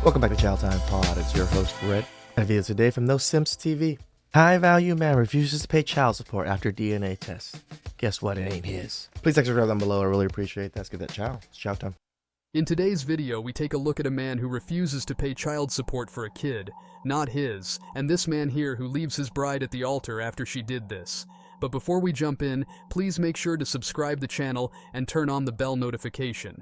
Welcome back to TheChowTimePod. It's your host, Red. A video today from No Simps TV. High-value man refuses to pay child support after DNA test. Guess what? It ain't his. Please subscribe down below. I really appreciate that. Let's give that chow. It's chow time. In today's video, we take a look at a man who refuses to pay child support for a kid, not his, and this man here who leaves his bride at the altar after she did this. But before we jump in, please make sure to subscribe the channel and turn on the bell notification.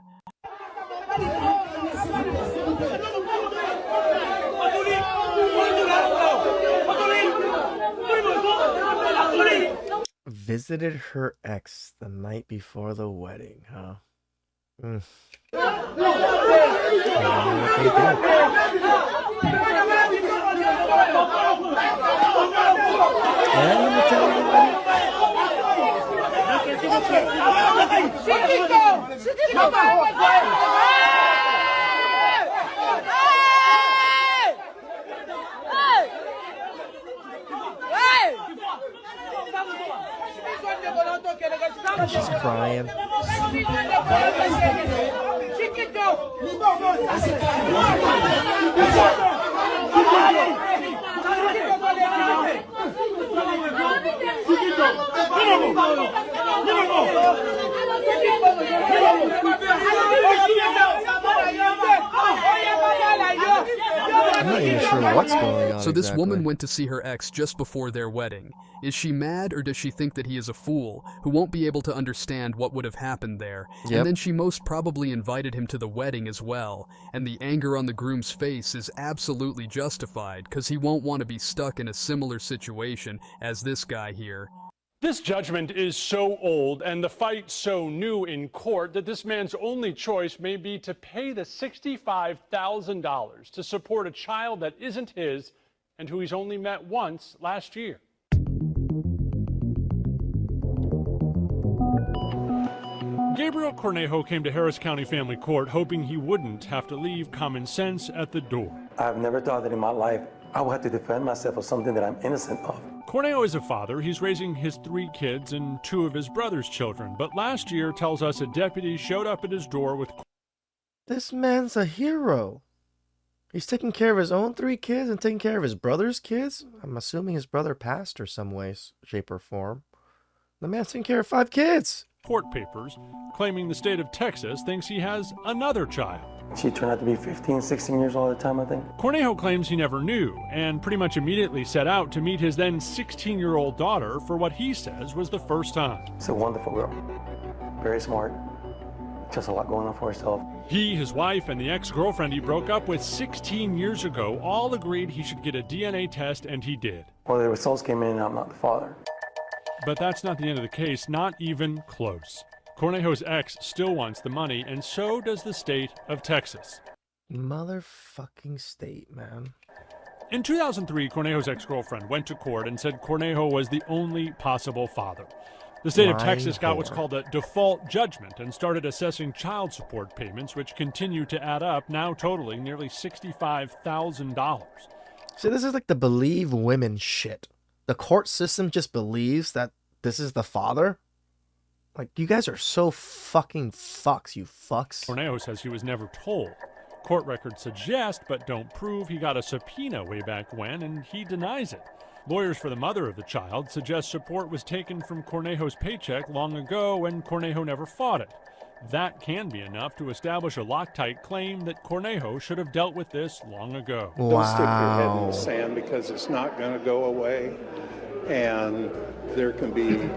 Visited her ex the night before the wedding, huh? I wonder what they did. And you tell me and she's crying. I'm not even sure what's going on. So this exactly. woman went to see her ex just before their wedding. Is she mad, or does she think that he is a fool who won't be able to understand what would have happened there? Yep. And then she most probably invited him to the wedding as well. And the anger on the groom's face is absolutely justified, because he won't want to be stuck in a similar situation as this guy here. This judgment is so old and the fight so new in court that this man's only choice may be to pay the $65,000 to support a child that isn't his and who he's only met once last year. Gabriel Cornejo came to Harris County Family Court hoping he wouldn't have to leave common sense at the door. I've never thought that in my life I would have to defend myself for something that I'm innocent of. Cornejo is a father. He's raising his 3 kids and 2 of his brother's children. But last year tells us a deputy showed up at his door with... This man's a hero. He's taking care of his own 3 kids and taking care of his brother's kids. I'm assuming his brother passed or some way, shape, or form. The man's taking care of 5 kids. Court papers claiming the state of Texas thinks he has another child. She turned out to be 15, 16 years old at the time, I think. Cornejo claims he never knew and pretty much immediately set out to meet his then 16-year-old daughter for what he says was the first time. She's a wonderful girl, very smart, just a lot going on for herself. He, his wife, and the ex-girlfriend he broke up with 16 years ago all agreed he should get a DNA test, and he did. Well, the results came in and I'm not the father. But that's not the end of the case, not even close. Cornejo's ex still wants the money, and so does the state of Texas. Motherfucking state, man. In 2003, Cornejo's ex-girlfriend went to court and said Cornejo was the only possible father. The state of Texas got what's called a default judgment and started assessing child support payments, which continue to add up, now totaling nearly $65,000. See, this is like the believe women shit. The court system just believes that this is the father. Like, you guys are so fucking fucks, you fucks. Cornejo says he was never told. Court records suggest, but don't prove, he got a subpoena way back when, and he denies it. Lawyers for the mother of the child suggest support was taken from Cornejo's paycheck long ago, and Cornejo never fought it. That can be enough to establish a Loctite claim that Cornejo should have dealt with this long ago. Wow. Don't stick your head in the sand, because it's not going to go away, and there can be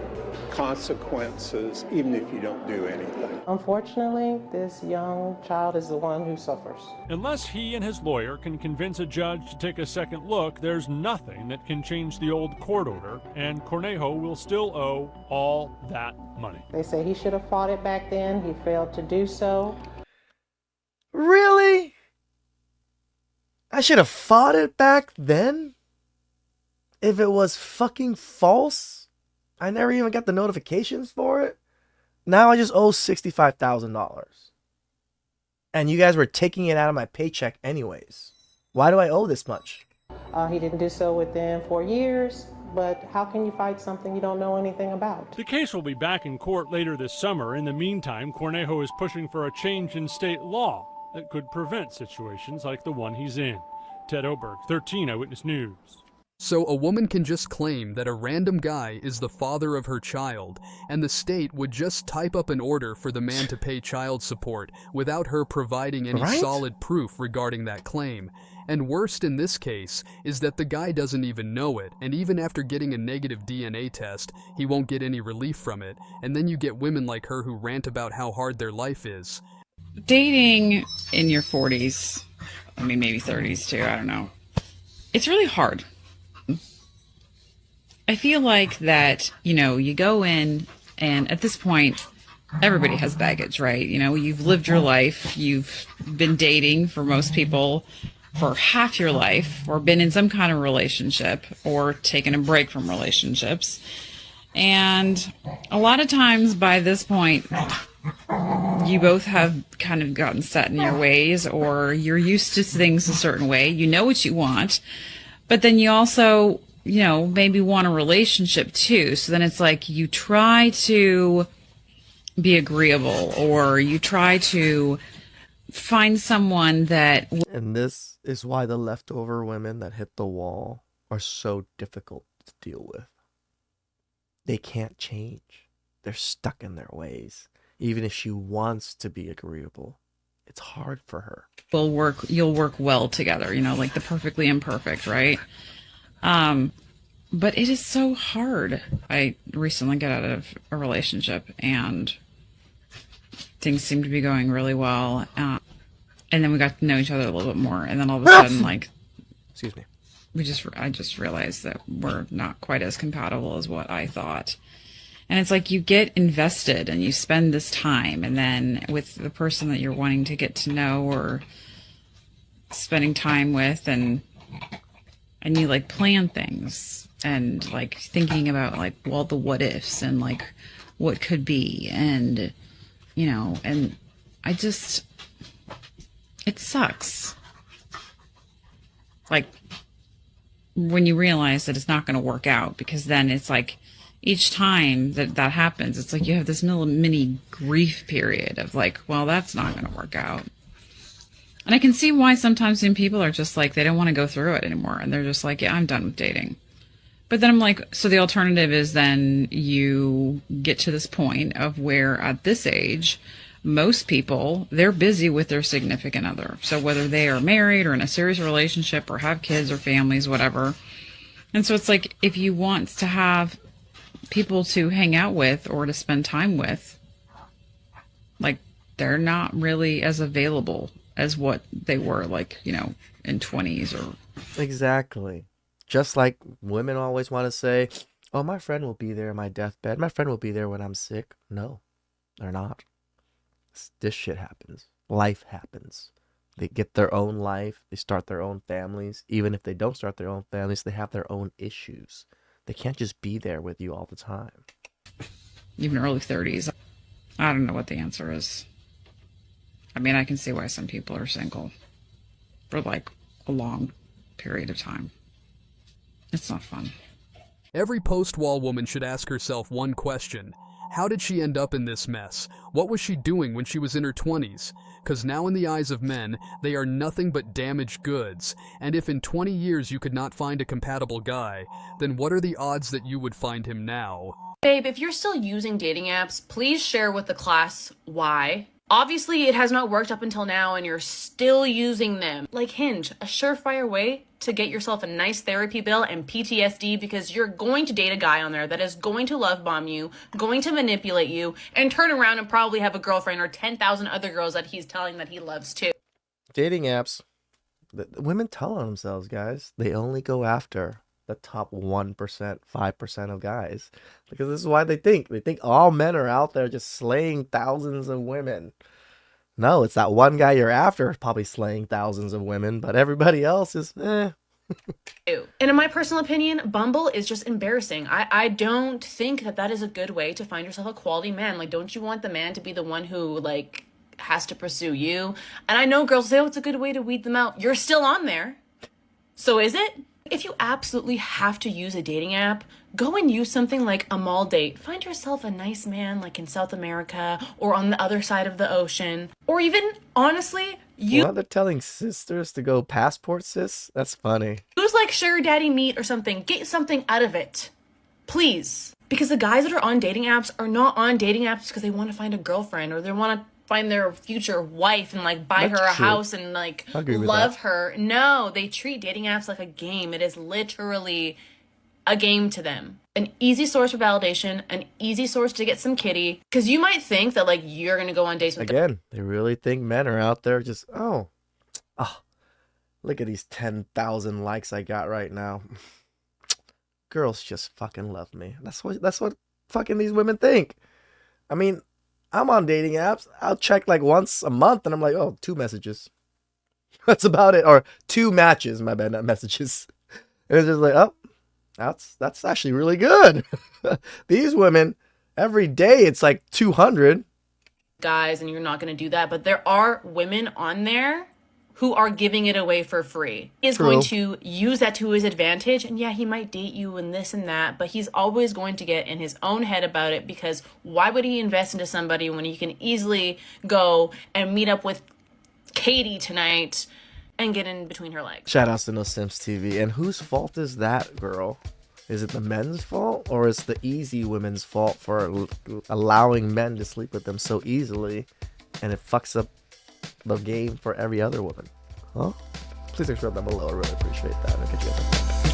consequences even if you don't do anything. Unfortunately, this young child is the one who suffers. Unless he and his lawyer can convince a judge to take a second look, there's nothing that can change the old court order, and Cornejo will still owe all that money. They say he should have fought it back then. He failed to do so. Really? I should have fought it back then? If it was fucking false? I never even got the notifications for it. Now I just owe $65,000. And you guys were taking it out of my paycheck anyways. Why do I owe this much? He didn't do so within 4 years, but how can you fight something you don't know anything about? The case will be back in court later this summer. In the meantime, Cornejo is pushing for a change in state law. that could prevent situations like the one he's in. Ted Oberg, 13 Eyewitness News. So a woman can just claim that a random guy is the father of her child, and the state would just type up an order for the man to pay child support without her providing any Right? solid proof regarding that claim. And worst in this case is that the guy doesn't even know it, and even after getting a negative DNA test, he won't get any relief from it, and then you get women like her who rant about how hard their life is. Dating in your 40s, I mean maybe 30s too, I don't know. It's really hard. I feel like that, you go in and at this point, everybody has baggage, right? You've lived your life, you've been dating for most people for half your life, or been in some kind of relationship, or taken a break from relationships. And a lot of times by this point, you both have kind of gotten set in your ways, or you're used to things a certain way. You know what you want, but then you also, maybe want a relationship too. So then it's like you try to be agreeable, or you try to find someone that... And this is why the leftover women that hit the wall are so difficult to deal with. They can't change. They're stuck in their ways. Even if she wants to be agreeable, it's hard for her. You'll work well together, like the perfectly imperfect, right? But it is so hard. I recently got out of a relationship and things seemed to be going really well. And then we got to know each other a little bit more. And then all of a sudden, Excuse me. I just realized that we're not quite as compatible as what I thought. And it's like you get invested and you spend this time, and then with the person that you're wanting to get to know or spending time with, and you plan things and thinking about the what ifs and what could be, and and it sucks when you realize that it's not going to work out, because then it's each time that happens, it's you have this little mini grief period of well, that's not going to work out. And I can see why sometimes when people are just they don't want to go through it anymore, and they're just yeah, I'm done with dating. But then I'm so the alternative is then you get to this point of where at this age, most people, they're busy with their significant other. So whether they are married or in a serious relationship or have kids or families, whatever. And so it's if you want to have people to hang out with or to spend time with, they're not really as available as what they were in 20s or... Exactly. Just like women always want to say, oh, my friend will be there in my deathbed. My friend will be there when I'm sick. No, they're not. This shit happens. Life happens. They get their own life. They start their own families. Even if they don't start their own families, they have their own issues. They can't just be there with you all the time. Even early 30s. I don't know what the answer is. I mean, I can see why some people are single for a long period of time. It's not fun. Every post-wall woman should ask herself one question. How did she end up in this mess? What was she doing when she was in her 20s? Because now in the eyes of men, they are nothing but damaged goods. And if in 20 years you could not find a compatible guy, then what are the odds that you would find him now? Babe, if you're still using dating apps, please share with the class why. Obviously, it has not worked up until now and you're still using them. Like Hinge, a surefire way to get yourself a nice therapy bill and PTSD, because you're going to date a guy on there that is going to love bomb you, going to manipulate you, and turn around and probably have a girlfriend or 10,000 other girls that he's telling that he loves too. Dating apps, the women tell on themselves, guys. They only go after the top 1%, 5% of guys. Because this is why they think. They think all men are out there just slaying thousands of women. No, it's that one guy you're after probably slaying thousands of women, but everybody else is, eh. And in my personal opinion, Bumble is just embarrassing. I don't think that is a good way to find yourself a quality man. Don't you want the man to be the one who, has to pursue you? And I know girls say, oh, it's a good way to weed them out. You're still on there. So is it? If you absolutely have to use a dating app, go and use something like a mall date. Find yourself a nice man in South America or on the other side of the ocean. Or even, honestly, What, they're telling sisters to go passport sis? That's funny. Use like sugar daddy meat or something. Get something out of it. Please. Because the guys that are on dating apps are not on dating apps because they want to find a girlfriend or they want to find their future wife and like buy That's her a true. house and like I agree with love that. her. No, they treat dating apps like a game. It is literally a game to them. An easy source for validation, an easy source to get some kitty. Because you might think that like you're going to go on dates with Again, they really think men are out there just, oh, look at these 10,000 likes I got right now. Girls just fucking love me. That's what fucking these women think. I mean, I'm on dating apps. I'll check like once a month and I'm like, oh, 2 messages. That's about it. Or 2 matches, my bad, not messages. And it's just like, oh, that's actually really good. These women, every day it's like 200. guys and you're not going to do that. But there are women on there who are giving it away for free. He's True. going to use that to his advantage. And yeah, he might date you and this and that, but he's always going to get in his own head about it because why would he invest into somebody when he can easily go and meet up with Katie tonight and get in between her legs? Shout outs to No Sims TV. And whose fault is that, girl? Is it the men's fault or is the easy women's fault for allowing men to sleep with them so easily and it fucks up the game for every other woman? Huh? Please subscribe down below. I really appreciate that. I'll catch you guys next time.